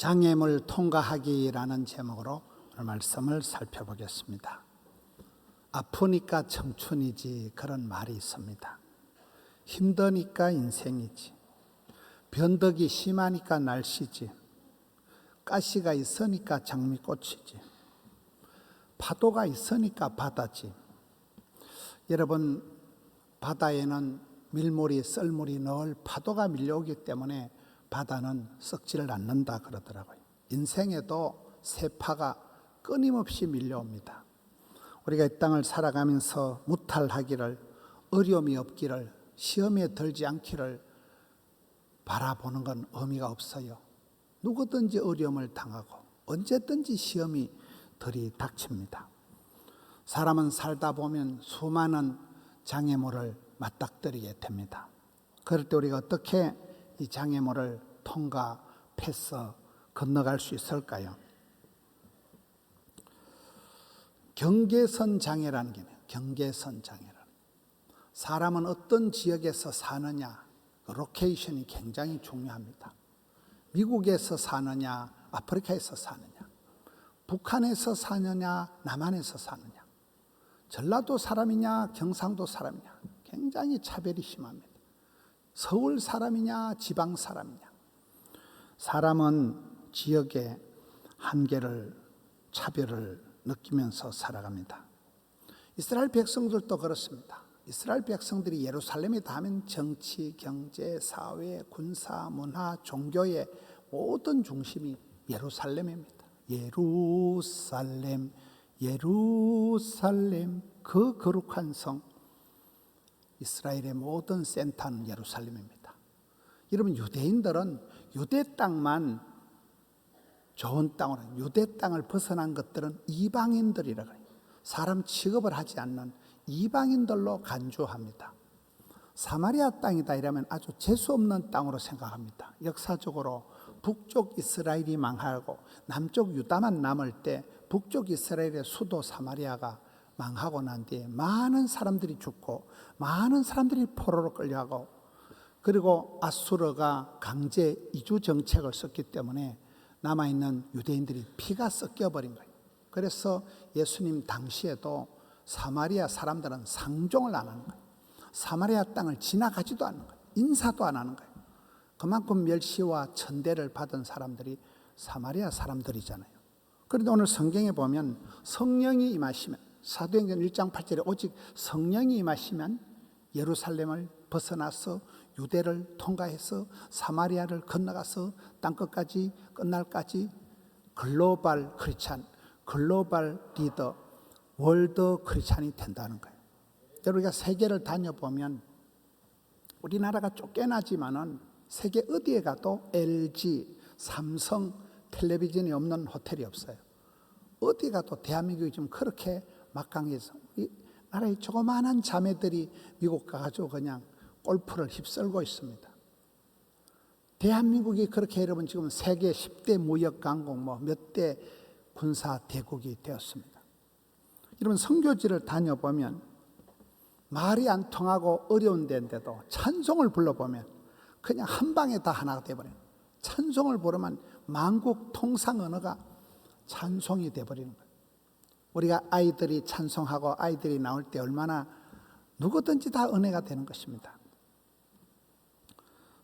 장애물 통과하기라는 제목으로 오늘 말씀을 살펴보겠습니다. 아프니까 청춘이지 그런 말이 있습니다. 힘드니까 인생이지, 변덕이 심하니까 날씨지, 가시가 있으니까 장미꽃이지, 파도가 있으니까 바다지. 여러분, 바다에는 밀물이 썰물이 늘 파도가 밀려오기 때문에 바다는 썩지를 않는다 그러더라고요. 인생에도 세파가 끊임없이 밀려옵니다. 우리가 이 땅을 살아가면서 무탈하기를, 어려움이 없기를, 시험에 들지 않기를 바라보는 건 의미가 없어요. 누구든지 어려움을 당하고 언제든지 시험이 들이닥칩니다. 사람은 살다 보면 수많은 장애물을 맞닥뜨리게 됩니다. 그럴 때 우리가 어떻게 이 장애물을 통과, 패서, 건너갈 수 있을까요? 경계선 장애라는 게 있네요. 경계선 장애라는. 사람은 어떤 지역에서 사느냐, 로케이션이 굉장히 중요합니다. 미국에서 사느냐, 아프리카에서 사느냐, 북한에서 사느냐, 남한에서 사느냐, 전라도 사람이냐, 경상도 사람이냐, 굉장히 차별이 심합니다. 서울 사람이냐, 지방 사람이냐. 사람은 지역의 한계를, 차별을 느끼면서 살아갑니다. 이스라엘 백성들도 그렇습니다. 이스라엘 백성들이 예루살렘에 닿으면 정치, 경제, 사회, 군사, 문화, 종교의 모든 중심이 예루살렘입니다. 예루살렘, 예루살렘, 그 거룩한 성. 이스라엘의 모든 센터는 예루살렘입니다. 여러분, 유대인들은 유대 땅만 좋은 땅으로, 유대 땅을 벗어난 것들은 이방인들이라고 해요. 사람 취급을 하지 않는 이방인들로 간주합니다. 사마리아 땅이다 이러면 아주 재수없는 땅으로 생각합니다. 역사적으로 북쪽 이스라엘이 망하고 남쪽 유다만 남을 때 북쪽 이스라엘의 수도 사마리아가 망하고 난 뒤에 많은 사람들이 죽고 많은 사람들이 포로로 끌려가고, 그리고 아수르가 강제 이주 정책을 썼기 때문에 남아있는 유대인들이 피가 섞여버린 거예요. 그래서 예수님 당시에도 사마리아 사람들은 상종을 안 하는 거예요. 사마리아 땅을 지나가지도 않는 거예요. 인사도 안 하는 거예요. 그만큼 멸시와 천대를 받은 사람들이 사마리아 사람들이잖아요. 그런데 오늘 성경에 보면 성령이 임하시면, 사도행전 1장 8절에 오직 성령이 임하시면 예루살렘을 벗어나서 유대를 통과해서 사마리아를 건너가서 땅끝까지 끝날까지 글로벌 크리스찬, 글로벌 리더, 월드 크리스찬이 된다는 거예요. 우리가 세계를 다녀보면 우리나라가 쫓겨나지만은 세계 어디에 가도 LG, 삼성, 텔레비전이 없는 호텔이 없어요. 어디 가도 대한민국이 지금 그렇게 막강해서 이 나라의 조그마한 자매들이 미국 가가지고 그냥 골프를 휩쓸고 있습니다. 대한민국이 그렇게 여러분 지금 세계 10대 무역 강국 몇 대 군사 대국이 되었습니다. 여러분, 선교지를 다녀보면 말이 안 통하고 어려운 데인데도 찬송을 불러보면 그냥 한 방에 다 하나가 되어버려요. 찬송을 부르면 만국 통상 언어가 찬송이 되어버리는 거예요. 우리가 아이들이 찬송하고 아이들이 나올 때 얼마나 누구든지 다 은혜가 되는 것입니다.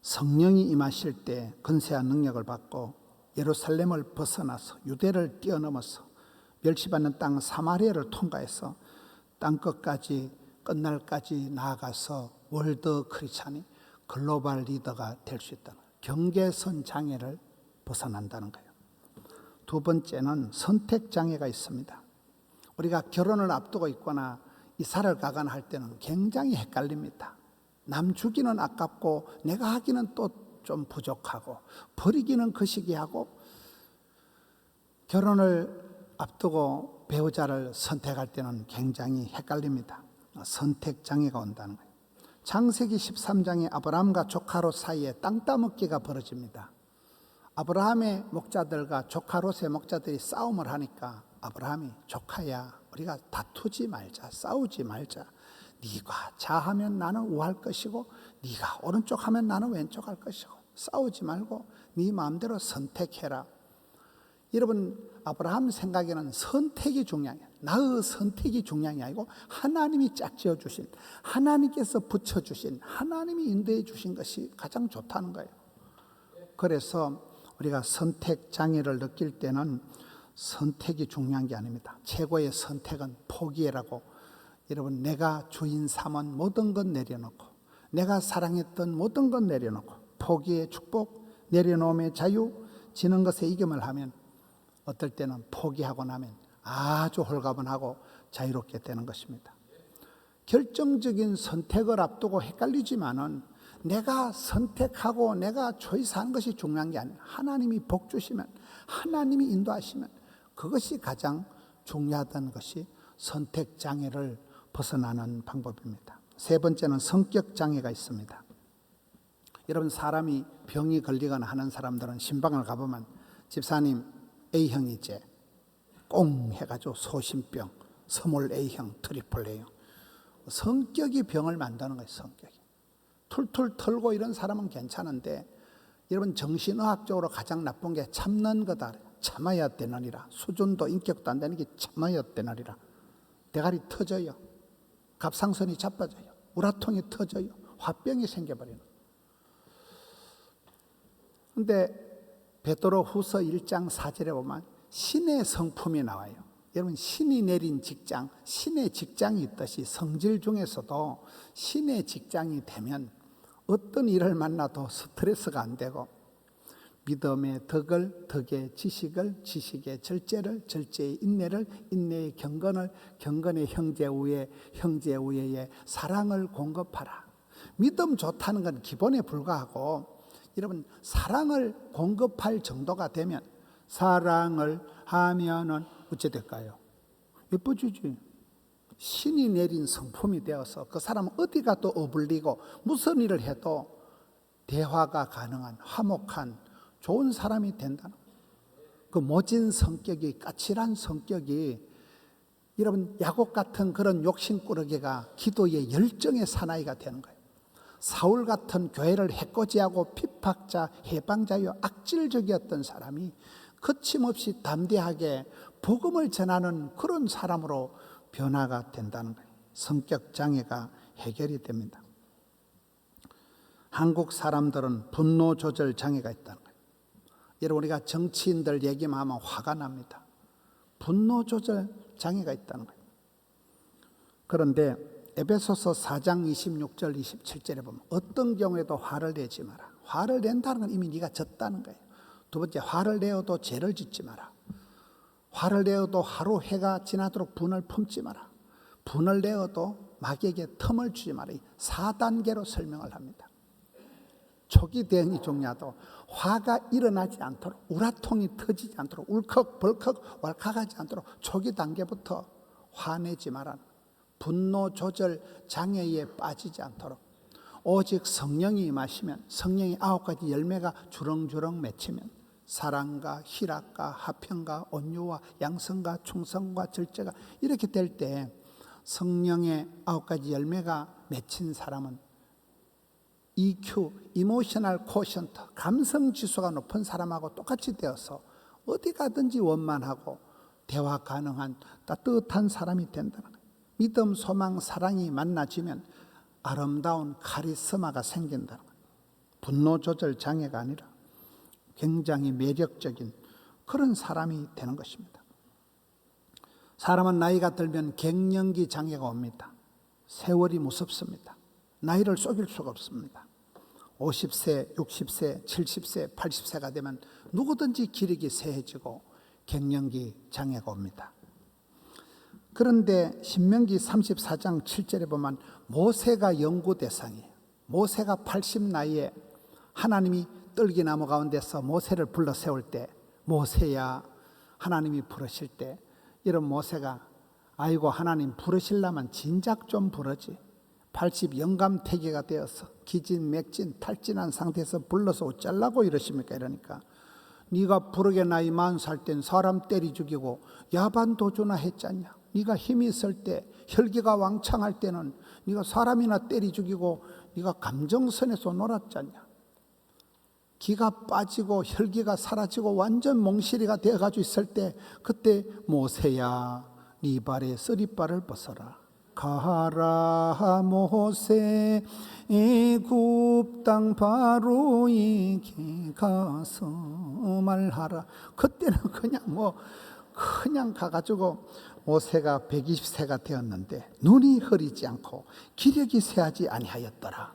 성령이 임하실 때 권세한 능력을 받고 예루살렘을 벗어나서 유대를 뛰어넘어서 멸시받는 땅 사마리아를 통과해서 땅끝까지 끝날까지 나아가서 월드 크리스찬이 글로벌 리더가 될 수 있다는 거예요. 경계선 장애를 벗어난다는 거예요. 두 번째는 선택 장애가 있습니다. 우리가 결혼을 앞두고 있거나 이사를 가거나 할 때는 굉장히 헷갈립니다. 남 주기는 아깝고 내가 하기는 또 좀 부족하고 버리기는 거시기하고, 결혼을 앞두고 배우자를 선택할 때는 굉장히 헷갈립니다. 선택 장애가 온다는 거예요. 창세기 13장에 아브라함과 조카 롯 사이에 땅 따먹기가 벌어집니다. 아브라함의 목자들과 조카 롯의 목자들이 싸움을 하니까 아브라함이 조카야, 우리가 다투지 말자, 싸우지 말자. 네가 좌하면 나는 우할 것이고 네가 오른쪽 하면 나는 왼쪽 할 것이고 싸우지 말고 네 마음대로 선택해라. 여러분 아브라함 생각에는 선택이 중요해요. 나의 선택이 중요한 게 아니고 하나님이 짝지어 주신, 하나님께서 붙여주신, 하나님이 인도해 주신 것이 가장 좋다는 거예요. 그래서 우리가 선택 장애를 느낄 때는 선택이 중요한 게 아닙니다. 최고의 선택은 포기라고. 여러분, 내가 주인 삼은 모든 것 내려놓고, 내가 사랑했던 모든 것 내려놓고, 포기의 축복, 내려놓음의 자유, 지는 것에 이김을 하면 어떨 때는 포기하고 나면 아주 홀가분하고 자유롭게 되는 것입니다. 결정적인 선택을 앞두고 헷갈리지만은 내가 선택하고 내가 초이스하는 것이 중요한 게 아니에요. 하나님이 복 주시면, 하나님이 인도하시면 그것이 가장 중요하다는 것이 선택 장애를 벗어나는 방법입니다. 세 번째는 성격 장애가 있습니다. 여러분, 사람이 병이 걸리거나 하는 사람들은 신방을 가보면 집사님 A형이지, 꽁 해가지고 소심병, 스몰 A형, 트리플 A형. 성격이 병을 만드는 거예요. 성격이 툴툴 털고 이런 사람은 괜찮은데, 여러분 정신의학적으로 가장 나쁜 게 참는 거다. 참아야 되느니라. 수준도 인격도 안 되는 게 참아야 되느니라. 대가리 터져요. 갑상선이 자빠져요. 우라통이 터져요. 화병이 생겨버리는. 근데 베드로 후서 1장 4절에 보면 신의 성품이 나와요. 여러분, 신이 내린 직장, 신의 직장이 있듯이 성질 중에서도 신의 직장이 되면 어떤 일을 만나도 스트레스가 안 되고, 믿음의 덕을, 덕의 지식을, 지식의 절제를, 절제의 인내를, 인내의 경건을, 경건의 형제 우애, 형제 우애의 사랑을 공급하라. 믿음 좋다는 건 기본에 불과하고, 여러분 사랑을 공급할 정도가 되면, 사랑을 하면은 어찌 될까요? 예뻐지지. 신이 내린 성품이 되어서 그 사람은 어디 가도 어울리고 무슨 일을 해도 대화가 가능한 화목한 좋은 사람이 된다는 거예요. 그 모진 성격이, 까칠한 성격이, 여러분 야곱 같은 그런 욕심꾸러기가 기도의 열정의 사나이가 되는 거예요. 사울 같은 교회를 해코지하고 핍박자, 해방자여 악질적이었던 사람이 거침없이 담대하게 복음을 전하는 그런 사람으로 변화가 된다는 거예요. 성격 장애가 해결이 됩니다. 한국 사람들은 분노 조절 장애가 있다는 거예요. 여러분, 우리가 정치인들 얘기만 하면 화가 납니다. 분노 조절 장애가 있다는 거예요. 그런데 에베소서 4장 26절 27절에 보면 어떤 경우에도 화를 내지 마라. 화를 낸다는 건 이미 네가 졌다는 거예요. 두 번째, 화를 내어도 죄를 짓지 마라. 화를 내어도 하루 해가 지나도록 분을 품지 마라. 분을 내어도 마귀에게 틈을 주지 마라. 4단계로 설명을 합니다. 초기 대응이 중요하도 화가 일어나지 않도록, 우라통이 터지지 않도록, 울컥벌컥 왈칵하지 않도록 초기 단계부터 화내지 마라. 분노 조절 장애에 빠지지 않도록, 오직 성령이 임하시면, 성령이 9가지 열매가 주렁주렁 맺히면, 사랑과 희락과 화평과 온유와 양성과 충성과 절제가 이렇게 될 때 성령의 9가지 열매가 맺힌 사람은 EQ, 이모셔널 코션트, 감성 지수가 높은 사람하고 똑같이 되어서 어디 가든지 원만하고 대화 가능한 따뜻한 사람이 된다는 거예요. 믿음, 소망, 사랑이 만나지면 아름다운 카리스마가 생긴다는 거예요. 분노 조절 장애가 아니라 굉장히 매력적인 그런 사람이 되는 것입니다. 사람은 나이가 들면 갱년기 장애가 옵니다. 세월이 무섭습니다. 나이를 속일 수가 없습니다. 50세, 60세, 70세, 80세가 되면 누구든지 기력이 쇠해지고 갱년기 장애가 옵니다. 그런데 신명기 34장 7절에 보면 모세가 연구 대상이에요. 모세가 80 나이에 하나님이 떨기나무 가운데서 모세를 불러 세울 때, 모세야 하나님이 부르실 때, 이런 모세가 아이고 하나님 부르시려면 진작 좀 부르지, 80 영감태기가 되어서 기진맥진 탈진한 상태에서 불러서 어쩌려고 이러십니까? 이러니까 네가 부르게 나이 40살 땐 사람 때리 죽이고 야반도주나 했잖냐. 네가 힘이 있을 때, 혈기가 왕창할 때는 네가 사람이나 때리 죽이고 네가 감정선에서 놀았잖냐. 기가 빠지고 혈기가 사라지고 완전 몽실이가 되어가지고 있을 때, 그때 모세야 네 발에 쓰리발을 벗어라. 가라 모세 애굽 땅 바로에게 가서 말하라. 그때는 그냥 가가지고 모세가 120세가 되었는데 눈이 흐리지 않고 기력이 쇠하지 아니하였더라.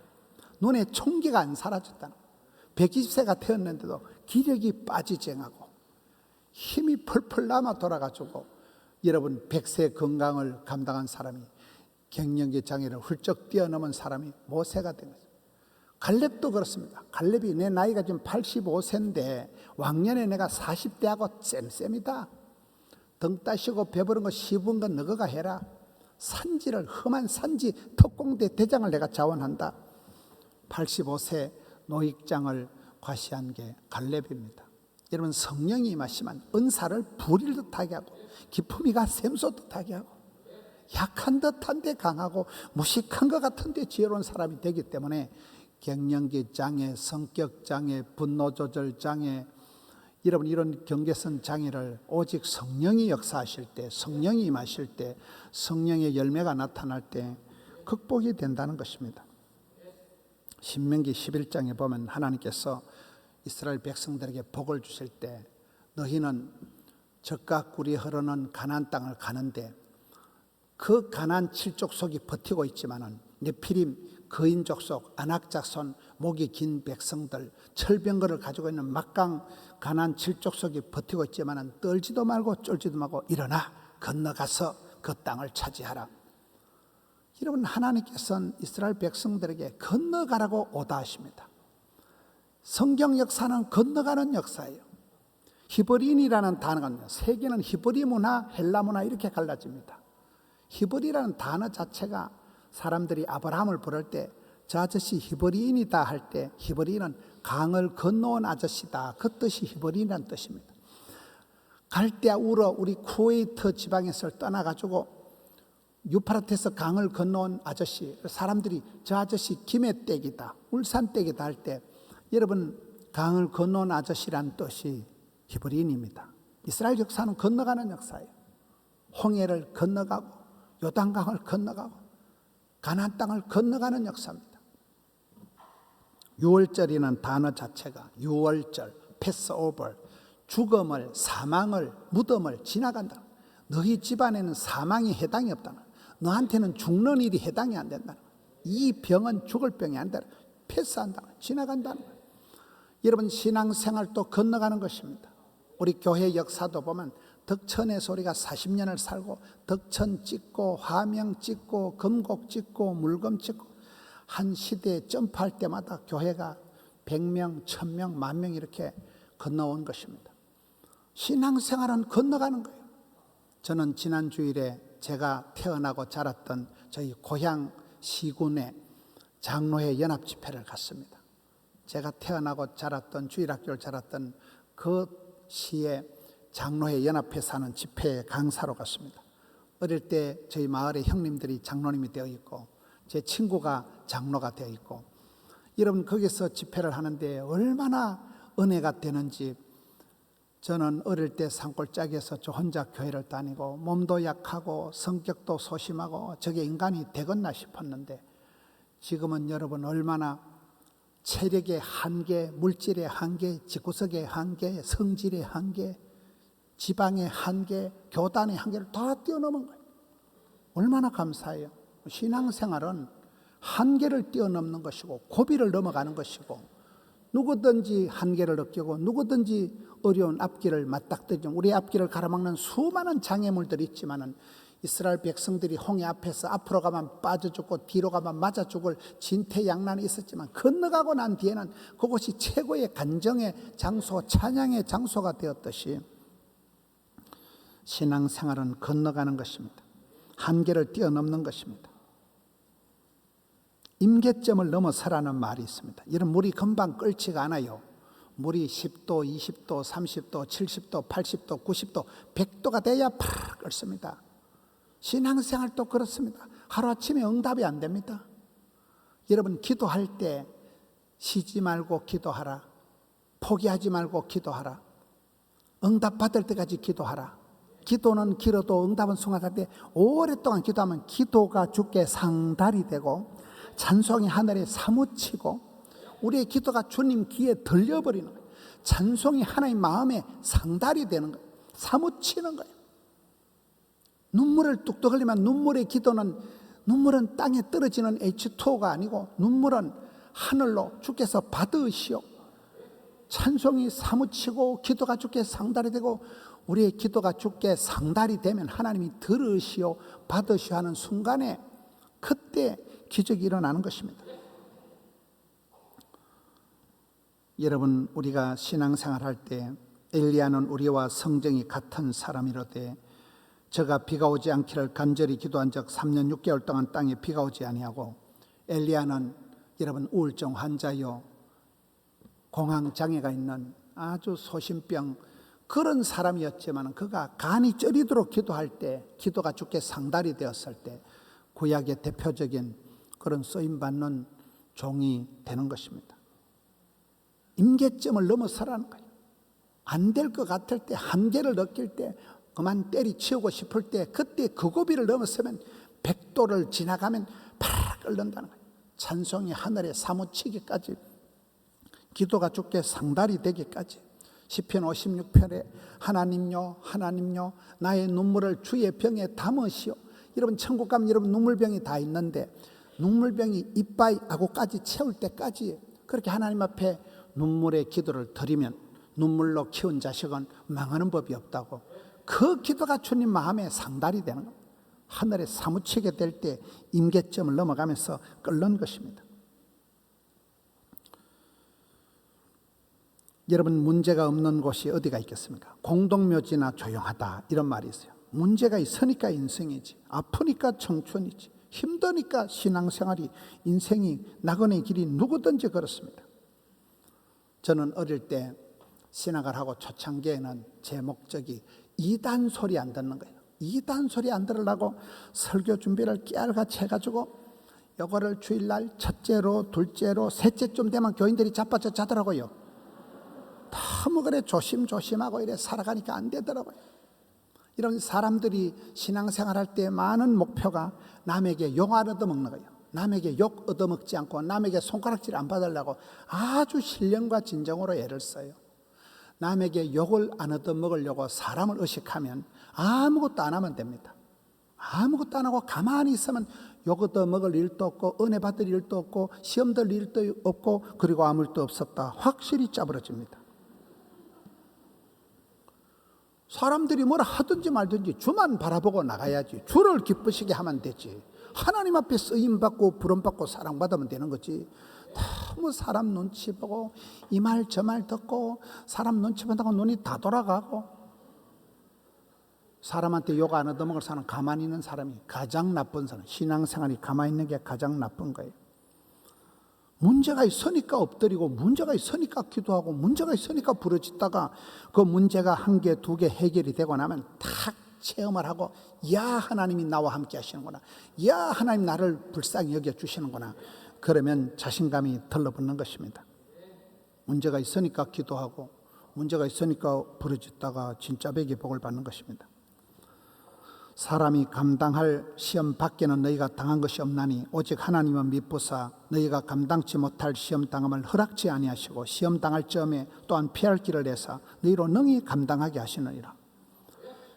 눈에 총기가 안 사라졌다. 120세가 되었는데도 기력이 빠지지 않고 힘이 펄펄 남아 돌아가지고, 여러분 100세 건강을 감당한 사람이, 갱년기 장애를 훌쩍 뛰어넘은 사람이 모세가 된 거죠. 갈렙도 그렇습니다. 갈렙이 내 나이가 지금 85세인데 왕년에 내가 40대하고 쌤쌤이다. 등 따시고 배부른 거 씹은 건 너가 해라. 산지를, 험한 산지 특공대 대장을 내가 자원한다. 85세 노익장을 과시한 게 갈렙입니다. 여러분 성령이 임하시면 은사를 부릴 듯하게 하고 기품이가 샘솟 듯하게 하고 약한 듯한데 강하고 무식한 것 같은데 지혜로운 사람이 되기 때문에 갱년기 장애, 성격 장애, 분노 조절 장애, 여러분 이런 경계선 장애를 오직 성령이 역사하실 때, 성령이 임하실 때, 성령의 열매가 나타날 때 극복이 된다는 것입니다. 신명기 11장에 보면 하나님께서 이스라엘 백성들에게 복을 주실 때, 너희는 젖과 꿀이 흐르는 가나안 땅을 가는데 그 가나안 칠족속이 버티고 있지만은 네피림, 거인 족속, 아낙 자손, 목이 긴 백성들, 철병거를 가지고 있는 막강 가나안 칠족속이 버티고 있지만은 떨지도 말고 쫄지도 말고 일어나 건너가서 그 땅을 차지하라. 여러분 하나님께서는 이스라엘 백성들에게 건너가라고 오다하십니다. 성경 역사는 건너가는 역사예요. 히브리인이라는 단어가, 세계는 히브리 문화, 헬라 문화 이렇게 갈라집니다. 히브리라는 단어 자체가 사람들이 아브라함을 부를 때 저 아저씨 히브리인이다 할 때, 히브리인은 강을 건너온 아저씨다, 그 뜻이 히브리인이라는 뜻입니다. 갈대아 우르, 우리 쿠웨이트 지방에서 떠나가지고 유프라테스 강을 건너온 아저씨, 사람들이 저 아저씨 김해댁이다, 울산댁이다 할 때, 여러분 강을 건너온 아저씨란 뜻이 히브리인입니다. 이스라엘 역사는 건너가는 역사예요. 홍해를 건너가고 요단강을 건너가고 가나안 땅을 건너가는 역사입니다. 유월절이라는 단어 자체가 유월절, 패스오버, 죽음을, 사망을, 무덤을 지나간다. 너희 집안에는 사망이 해당이 없다. 너한테는 죽는 일이 해당이 안 된다. 이 병은 죽을 병이 아니다. 패스한다. 지나간다는 거예요. 여러분 신앙생활도 건너가는 것입니다. 우리 교회 역사도 보면 덕천의 소리가 40년을 살고 덕천 찍고 화명 찍고 금곡 찍고 물금 찍고 한 시대에 점프할 때마다 교회가 100명, 1000명, 10,000명 이렇게 건너온 것입니다. 신앙생활은 건너가는 거예요. 저는 지난 주일에 제가 태어나고 자랐던 저희 고향 시군의 장로회 연합 집회를 갔습니다. 제가 태어나고 자랐던 주일학교를 자랐던 그 시의 장로회 연합회 사는 집회에 강사로 갔습니다. 어릴 때 저희 마을의 형님들이 장로님이 되어 있고 제 친구가 장로가 되어 있고, 여러분 거기서 집회를 하는데 얼마나 은혜가 되는지, 저는 어릴 때 산골짜기에서 저 혼자 교회를 다니고 몸도 약하고 성격도 소심하고 저게 인간이 되겠나 싶었는데, 지금은 여러분 얼마나 체력의 한계, 물질의 한계, 집구석의 한계, 성질의 한계, 지방의 한계, 교단의 한계를 다 뛰어넘은 거예요. 얼마나 감사해요. 신앙생활은 한계를 뛰어넘는 것이고 고비를 넘어가는 것이고, 누구든지 한계를 느끼고 누구든지 어려운 앞길을 맞닥뜨리죠. 우리 앞길을 가로막는 수많은 장애물들이 있지만은 이스라엘 백성들이 홍해 앞에서 앞으로 가면 빠져 죽고 뒤로 가면 맞아 죽을 진퇴양난이 있었지만 건너가고 난 뒤에는 그곳이 최고의 간정의 장소, 찬양의 장소가 되었듯이 신앙생활은 건너가는 것입니다. 한계를 뛰어넘는 것입니다. 임계점을 넘어서라는 말이 있습니다. 이런 물이 금방 끓지가 않아요. 물이 10도, 20도, 30도, 70도, 80도, 90도, 100도가 돼야 팍 끓습니다. 신앙생활도 그렇습니다. 하루아침에 응답이 안 됩니다. 여러분 기도할 때 쉬지 말고 기도하라. 포기하지 말고 기도하라. 응답받을 때까지 기도하라. 기도는 길어도 응답은 순간한데 오랫동안 기도하면 기도가 주께 상달이 되고 찬송이 하늘에 사무치고 우리의 기도가 주님 귀에 들려버리는 거예요. 찬송이 하나님 마음에 상달이 되는 거예요. 사무치는 거예요. 눈물을 뚝뚝 흘리면 눈물은 땅에 떨어지는 H2O가 아니고 눈물은 하늘로 주께서 받으시오. 찬송이 사무치고 기도가 주께 상달이 되고 우리의 기도가 주께 상달이 되면 하나님이 들으시오 받으시오 하는 순간에 그때 기적이 일어나는 것입니다. 여러분, 우리가 신앙생활 할 때 엘리야는 우리와 성정이 같은 사람이로되 저가 비가 오지 않기를 간절히 기도한 적 3년 6개월 동안 땅에 비가 오지 아니하고, 엘리야는 여러분 우울증 환자요, 공황장애가 있는 아주 소심병 그런 사람이었지만 그가 간이 저리도록 기도할 때, 기도가 주께 상달이 되었을 때 구약의 대표적인 그런 쓰임받는 종이 되는 것입니다. 임계점을 넘어서라는 거예요. 안 될 것 같을 때, 한계를 느낄 때, 그만 때리치우고 싶을 때, 그때 그 고비를 넘어서면 100도를 지나가면 팍 끓는다는 거예요. 찬송이 하늘에 사무치기까지, 기도가 주께 상달이 되기까지. 시편 56편에 하나님요 하나님요 나의 눈물을 주의 병에 담으시오. 여러분 천국 가면 여러분 눈물병이 다 있는데 눈물병이 이빠이하고까지 채울 때까지 그렇게 하나님 앞에 눈물의 기도를 드리면 눈물로 키운 자식은 망하는 법이 없다고. 그 기도가 주님 마음에 상달이 되는 겁니다. 하늘에 사무치게 될 때 임계점을 넘어가면서 끓는 것입니다. 여러분, 문제가 없는 곳이 어디가 있겠습니까? 공동묘지나 조용하다 이런 말이 있어요. 문제가 있으니까 인생이지, 아프니까 청춘이지, 힘드니까 신앙생활이, 인생이 낙원의 길이 누구든지 그렇습니다. 저는 어릴 때 신학을 하고 초창기에는 제 목적이 이단 소리 안 듣는 거예요. 이단 소리 안 들으려고 설교 준비를 깨알같이 해가지고 요거를 주일날 첫째로 둘째로 셋째쯤 되면 교인들이 자빠져 자더라고요. 너무 그래 조심조심하고 이래 살아가니까 안 되더라고요. 이런 사람들이 신앙생활할 때 많은 목표가 남에게 욕 안 얻어먹는 거예요. 남에게 욕 얻어먹지 않고 남에게 손가락질 안 받으려고 아주 신령과 진정으로 애를 써요. 남에게 욕을 안 얻어먹으려고 사람을 의식하면 아무것도 안 하면 됩니다. 아무것도 안 하고 가만히 있으면 욕 얻어먹을 일도 없고 은혜 받을 일도 없고 시험 들 일도 없고 그리고 아무 일도 없었다 확실히 짜부러집니다. 사람들이 뭐라 하든지 말든지 주만 바라보고 나가야지. 주를 기쁘시게 하면 되지. 하나님 앞에 쓰임받고 부름받고 사랑받으면 되는 거지. 너무 사람 눈치 보고 이 말 저 말 듣고 사람 눈치 본다고 눈이 다 돌아가고 사람한테 욕 안 얻어먹을 사람, 가만히 있는 사람이 가장 나쁜 사람. 신앙생활이 가만히 있는 게 가장 나쁜 거예요. 문제가 있으니까 엎드리고 문제가 있으니까 기도하고 문제가 있으니까 부르짖다가 그 문제가 한 개, 두 개 해결이 되고 나면 탁 체험을 하고 야 하나님이 나와 함께 하시는구나. 야 하나님 나를 불쌍히 여겨주시는구나. 그러면 자신감이 들러붙는 것입니다. 문제가 있으니까 기도하고 문제가 있으니까 부르짖다가 진짜 백의 복을 받는 것입니다. 사람이 감당할 시험 밖에는 너희가 당한 것이 없나니 오직 하나님은 미쁘사 너희가 감당치 못할 시험 당함을 허락지 아니하시고 시험 당할 점에 또한 피할 길을 내사 너희로 능히 감당하게 하시느니라.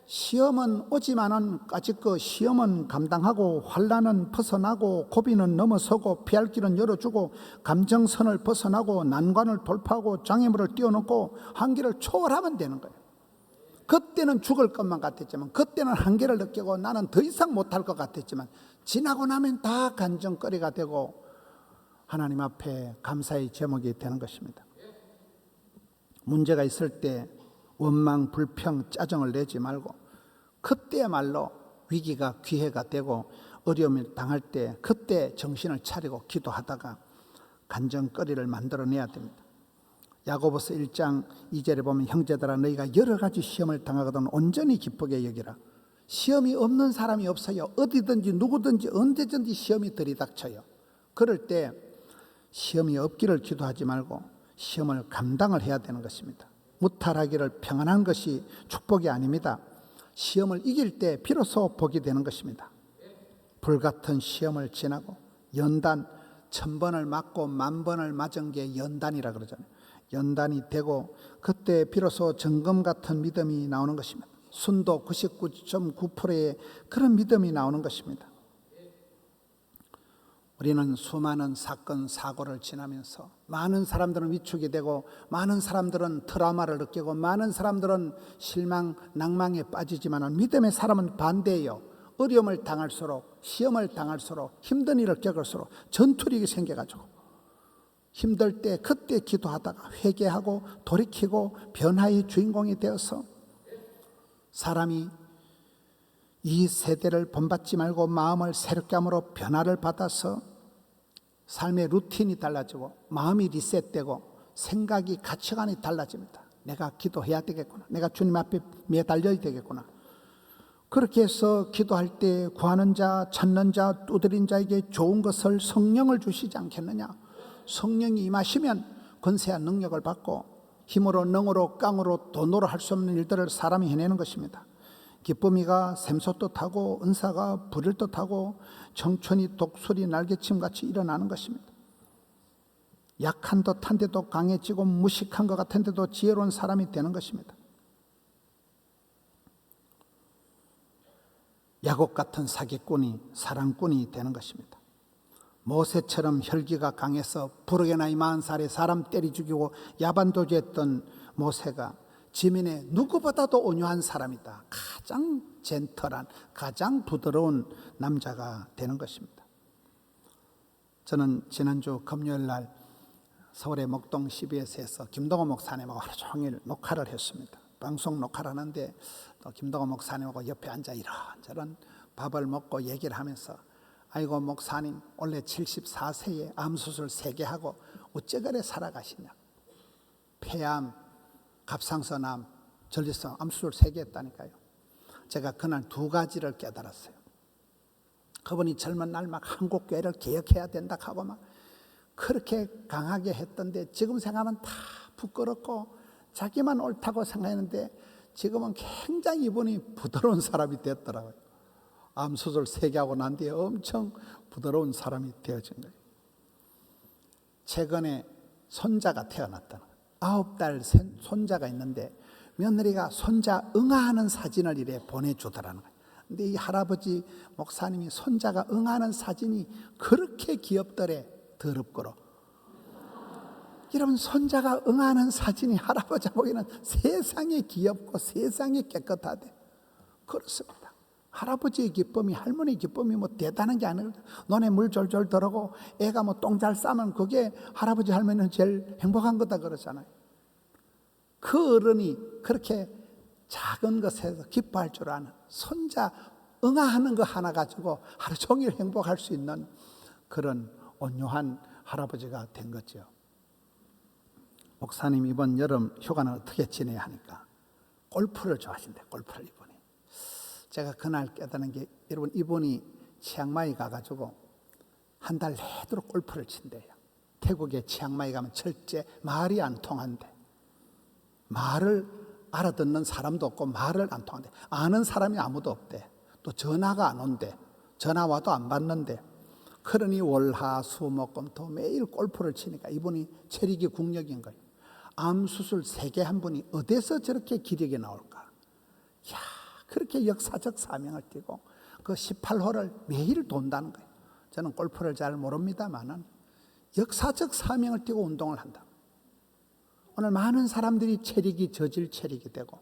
시험은 오지만은 까짓 거 시험은 감당하고 환난은 벗어나고 고비는 넘어서고 피할 길은 열어주고 감정선을 벗어나고 난관을 돌파하고 장애물을 띄워놓고 한계를 초월하면 되는 거예요. 그때는 죽을 것만 같았지만 그때는 한계를 느끼고 나는 더 이상 못할 것 같았지만 지나고 나면 다 간증거리가 되고 하나님 앞에 감사의 제목이 되는 것입니다. 문제가 있을 때 원망, 불평, 짜증을 내지 말고 그때야말로 위기가 기회가 되고 어려움을 당할 때 그때 정신을 차리고 기도하다가 간증거리를 만들어내야 됩니다. 야고보서 1장 2절에 보면 형제들아 너희가 여러 가지 시험을 당하거든 온전히 기쁘게 여기라. 시험이 없는 사람이 없어요. 어디든지 누구든지 언제든지 시험이 들이닥쳐요. 그럴 때 시험이 없기를 기도하지 말고 시험을 감당을 해야 되는 것입니다. 무탈하기를 평안한 것이 축복이 아닙니다. 시험을 이길 때 비로소 복이 되는 것입니다. 불같은 시험을 지나고 연단 1000번을 맞고 10,000번을 맞은 게 연단이라 그러잖아요. 연단이 되고 그때 비로소 정금 같은 믿음이 나오는 것입니다. 순도 99.9%의 그런 믿음이 나오는 것입니다. 우리는 수많은 사건, 사고를 지나면서 많은 사람들은 위축이 되고 많은 사람들은 트라우마를 느끼고 많은 사람들은 실망, 낭망에 빠지지만 믿음의 사람은 반대예요. 어려움을 당할수록, 시험을 당할수록, 힘든 일을 겪을수록 전투력이 생겨가지고 힘들 때 그때 기도하다가 회개하고 돌이키고 변화의 주인공이 되어서 사람이 이 세대를 본받지 말고 마음을 새롭게 함으로 변화를 받아서 삶의 루틴이 달라지고 마음이 리셋되고 생각이 가치관이 달라집니다. 내가 기도해야 되겠구나. 내가 주님 앞에 매달려야 되겠구나. 그렇게 해서 기도할 때 구하는 자, 찾는 자, 두드린 자에게 좋은 것을 성령을 주시지 않겠느냐. 성령이 임하시면 권세와 능력을 받고 힘으로 능으로 깡으로 돈으로 할 수 없는 일들을 사람이 해내는 것입니다. 기쁨이가 샘솟도 타고 은사가 불일도 타고 청춘이 독수리 날개침같이 일어나는 것입니다. 약한 듯한데도 강해지고 무식한 것 같은데도 지혜로운 사람이 되는 것입니다. 야곱 같은 사기꾼이 사랑꾼이 되는 것입니다. 모세처럼 혈기가 강해서 부르게 나이 40살에 사람 때리 죽이고 야반도주했던 모세가 지민의 누구보다도 온유한 사람이다. 가장 젠틀한, 가장 부드러운 남자가 되는 것입니다. 저는 지난주 금요일 날 서울의 목동 CBS에서 김동호 목사님하고 하루 종일 녹화를 했습니다. 방송 녹화를 하는데 또 김동호 목사님하고 옆에 앉아 이런저런 밥을 먹고 얘기를 하면서 아이고 목사님 원래 74세에 암수술 3개 하고 어째 그래 살아가시냐. 폐암, 갑상선암, 전립선 암수술 3개 했다니까요. 제가 그날 2가지를 깨달았어요. 그분이 젊은 날 막 한국교회를 개혁해야 된다 하고 막 그렇게 강하게 했던데 지금 생각하면 다 부끄럽고 자기만 옳다고 생각했는데 지금은 굉장히 이분이 부드러운 사람이 됐더라고요. 암수술 3개 하고 난 뒤에 엄청 부드러운 사람이 되어진 거예요. 최근에 손자가 태어났다는 거예요. 9달 손자가 있는데 며느리가 손자 응아하는 사진을 이래 보내주더라는 거예요. 근데 이 할아버지 목사님이 손자가 응아하는 사진이 그렇게 귀엽더래. 더럽고로. 여러분 손자가 응아하는 사진이 할아버지 보기에는 세상에 귀엽고 세상에 깨끗하대. 그렇습니다. 할아버지의 기쁨이 할머니의 기쁨이 뭐 대단한 게 아니라 눈에 물 졸졸 들어오고 애가 뭐 똥 잘 싸면 그게 할아버지 할머니는 제일 행복한 거다 그러잖아요. 그 어른이 그렇게 작은 것에서 기뻐할 줄 아는 손자 응아하는 거 하나 가지고 하루 종일 행복할 수 있는 그런 온유한 할아버지가 된 거죠. 목사님 이번 여름 휴가는 어떻게 지내야 하니까 골프를 좋아하신대. 골프를 이분이. 제가 그날 깨달은 게 여러분 이분이 치앙마이 가가지고 한 달 내도록 골프를 친대요. 태국에 치앙마이 가면 절제 말이 안 통한대. 말을 알아듣는 사람도 없고 말을 안 통한대. 아는 사람이 아무도 없대. 또 전화가 안 온대. 전화 와도 안 받는데. 그러니 월화수목금토 매일 골프를 치니까 이분이 체력이 국력인 거예요. 암수술 3개 한 분이 어디서 저렇게 기력이 나올까? 이야, 그렇게 역사적 사명을 띠고 그 18홀을 매일 돈다는 거예요. 저는 골프를 잘 모릅니다만은 역사적 사명을 띠고 운동을 한다. 오늘 많은 사람들이 체력이 저질 체력이 되고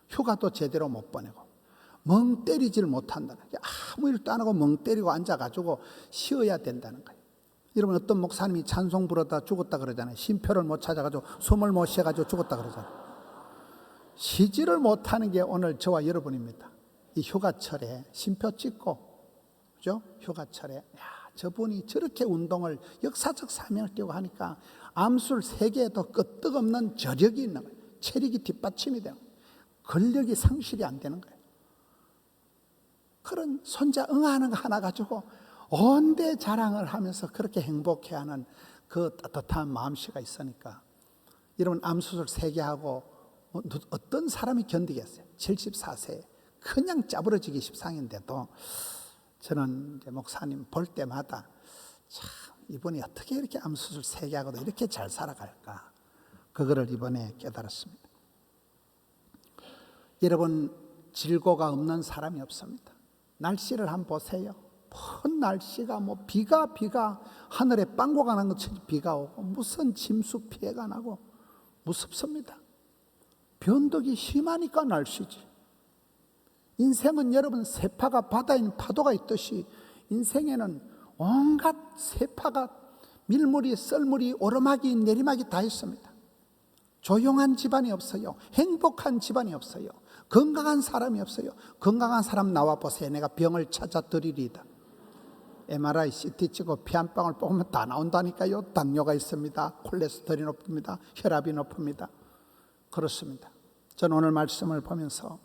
휴가도 제대로 못 보내고 멍 때리질 못한다는 거예요. 아무 일도 안 하고 멍 때리고 앉아가지고 쉬어야 된다는 거예요. 여러분 어떤 목사님이 찬송 부르다 죽었다 그러잖아요. 쉼표를 못 찾아가지고 숨을 못 쉬어가지고 죽었다 그러잖아요. 쉬지를 못하는 게 오늘 저와 여러분입니다. 이 휴가철에 쉼표 찍고, 그죠? 휴가철에, 야, 저분이 저렇게 운동을 역사적 사명을 띄고 하니까 암술 3개에도 끄떡없는 저력이 있는 거예요. 체력이 뒷받침이 되는 거예요. 근력이 상실이 안 되는 거예요. 그런 손자 응하는 거 하나 가지고 온데 자랑을 하면서 그렇게 행복해하는 그 따뜻한 마음씨가 있으니까 여러분 암수술 3개 하고 어떤 사람이 견디겠어요? 74세 그냥 짜부러지기 십상인데도 저는 이제 목사님 볼 때마다 참 이분이 어떻게 이렇게 암수술 3개 하고도 이렇게 잘 살아갈까, 그거를 이번에 깨달았습니다. 여러분 질고가 없는 사람이 없습니다. 날씨를 한번 보세요. 먼 날씨가 비가 하늘에 빵고가 난 것처럼 비가 오고 무슨 짐수 피해가 나고 무섭습니다. 변덕이 심하니까 날씨지. 인생은 여러분 세파가 바다에 있는 파도가 있듯이 인생에는 온갖 세파가 밀물이 썰물이 오르막이 내리막이 다 있습니다. 조용한 집안이 없어요. 행복한 집안이 없어요. 건강한 사람이 없어요. 건강한 사람 나와 보세요. 내가 병을 찾아 드리리다. MRI, CT 찍고 피 한 방울 뽑으면 다 나온다니까요. 당뇨가 있습니다. 콜레스테롤이 높습니다. 혈압이 높습니다. 그렇습니다. 저는 오늘 말씀을 보면서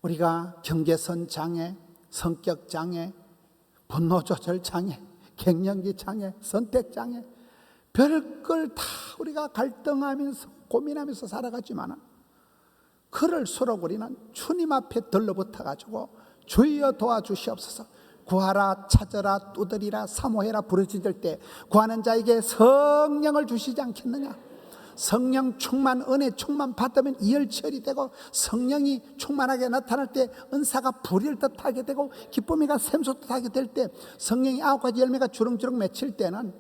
우리가 경계선 장애, 성격 장애, 분노 조절 장애, 갱년기 장애, 선택 장애, 별걸 다 우리가 갈등하면서 고민하면서 살아가지만 그럴수록 우리는 주님 앞에 들러붙어 가지고 주여 도와주시옵소서, 구하라 찾으라 두드리라 사모해라 부르짖을 때 구하는 자에게 성령을 주시지 않겠느냐. 성령 충만, 은혜 충만 받으면 이열치열이 되고 성령이 충만하게 나타날 때 은사가 불일 듯하게 되고 기쁨이가 샘솟듯하게 될 때 성령이 9가지 열매가 주렁주렁 맺힐 때는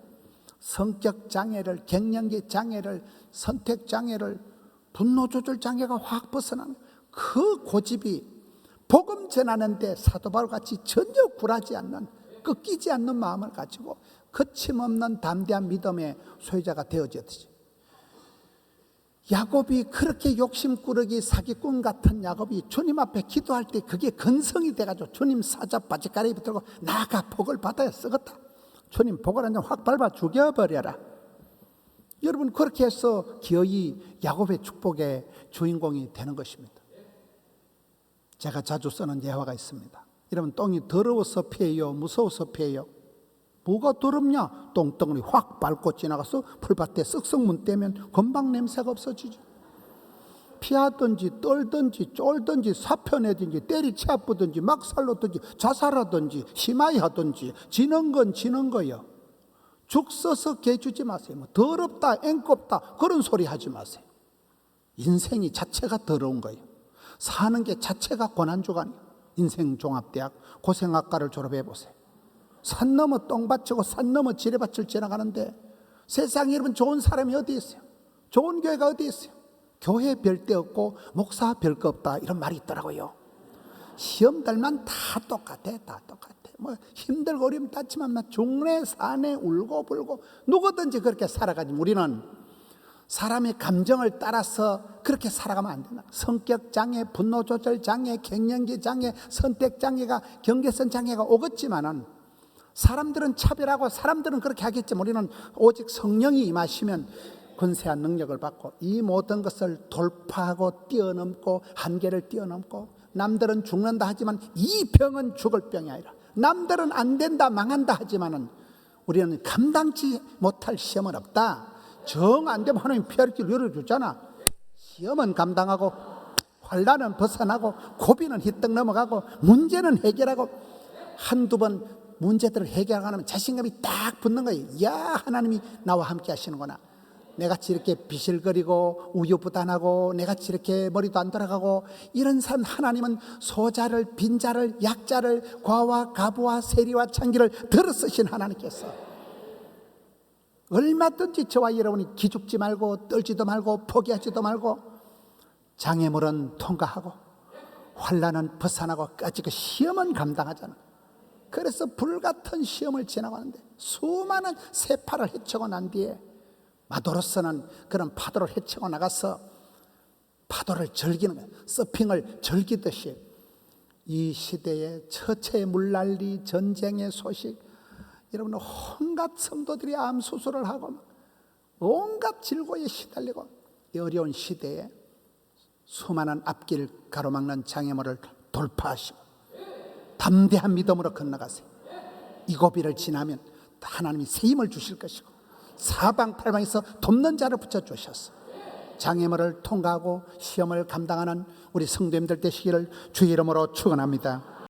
성격 장애를, 갱년기 장애를, 선택 장애를, 분노 조절 장애가 확 벗어나는 그 고집이 복음 전하는데 사도 바울같이 전혀 굴하지 않는, 꺾이지 않는 마음을 가지고 거침없는 담대한 믿음의 소유자가 되어졌지. 야곱이 그렇게 욕심꾸러기 사기꾼 같은 야곱이 주님 앞에 기도할 때 그게 근성이 돼가지고 주님 사자 바지가리 붙들고 나가 복을 받아야 쓰겠다. 주님 복을 한 장 확 밟아 죽여버려라. 여러분 그렇게 해서 기어이 야곱의 축복의 주인공이 되는 것입니다. 제가 자주 쓰는 예화가 있습니다. 여러분 똥이 더러워서 피해요, 무서워서 피해요? 뭐가 더럽냐? 똥덩어리 확 밟고 지나가서 풀밭에 쓱쓱 떼면 금방 냄새가 없어지죠. 피하든지 떨든지 쫄든지 사표내든지 때리치아프든지 막살로든지 자살하든지 심하게 하든지 지는 건 지는 거예요. 죽 써서 개주지 마세요. 더럽다 앵껍다 그런 소리 하지 마세요. 인생이 자체가 더러운 거예요. 사는 게 자체가 고난주간이에요. 인생종합대학 고생학과를 졸업해 보세요. 산 넘어 똥밭이고 산 넘어 지뢰밭을 지나가는데 세상에 여러분 좋은 사람이 어디 있어요? 좋은 교회가 어디 있어요? 교회 별데 없고 목사 별거 없다 이런 말이 있더라고요. 시험들만 다 똑같아. 힘들고 어려움 닿지만 중내 산에 울고 불고 누구든지 그렇게 살아가지. 우리는 사람의 감정을 따라서 그렇게 살아가면 안 된다. 성격 장애, 분노 조절 장애, 갱년기 장애, 선택 장애가, 경계선 장애가 오겠지만은 사람들은 차별하고 사람들은 그렇게 하겠지만 우리는 오직 성령이 임하시면 권세한 능력을 받고 이 모든 것을 돌파하고 뛰어넘고 한계를 뛰어넘고 남들은 죽는다 하지만 이 병은 죽을 병이 아니라 남들은 안 된다 망한다 하지만은 우리는 감당치 못할 시험은 없다. 정 안 되면 하나님 피할 길 열어주잖아. 시험은 감당하고 환난은 벗어나고 고비는 휘떡 넘어가고 문제는 해결하고 한두 번 문제들을 해결하면 자신감이 딱 붙는 거예요. 야 하나님이 나와 함께 하시는구나. 내같이 이렇게 비실거리고 우유부단하고 내같이 이렇게 머리도 안 돌아가고 이런 사람 하나님은 소자를 빈자를 약자를 과와 가부와 세리와 창기를 들어쓰신 하나님께서 얼마든지 저와 여러분이 기죽지 말고 떨지도 말고 포기하지도 말고 장애물은 통과하고 환난은 벗어나고 까짓 시험은 감당하잖아. 그래서 불같은 시험을 지나가는데 수많은 세파를 헤치고 난 뒤에 마도로서는 그런 파도를 헤치고 나가서 파도를 즐기는 거예요. 서핑을 즐기듯이 이 시대의 처체 물난리 전쟁의 소식, 여러분 온갖 성도들이 암 수술을 하고 온갖 질고에 시달리고 이 어려운 시대에 수많은 앞길 가로막는 장애물을 돌파하시고 담대한 믿음으로 건너가세요. 이 고비를 지나면 하나님이 새 힘을 주실 것이고 사방팔방에서 돕는 자를 붙여주셨어. 장애물을 통과하고 시험을 감당하는 우리 성도님들 되시기를 주의 이름으로 축원합니다.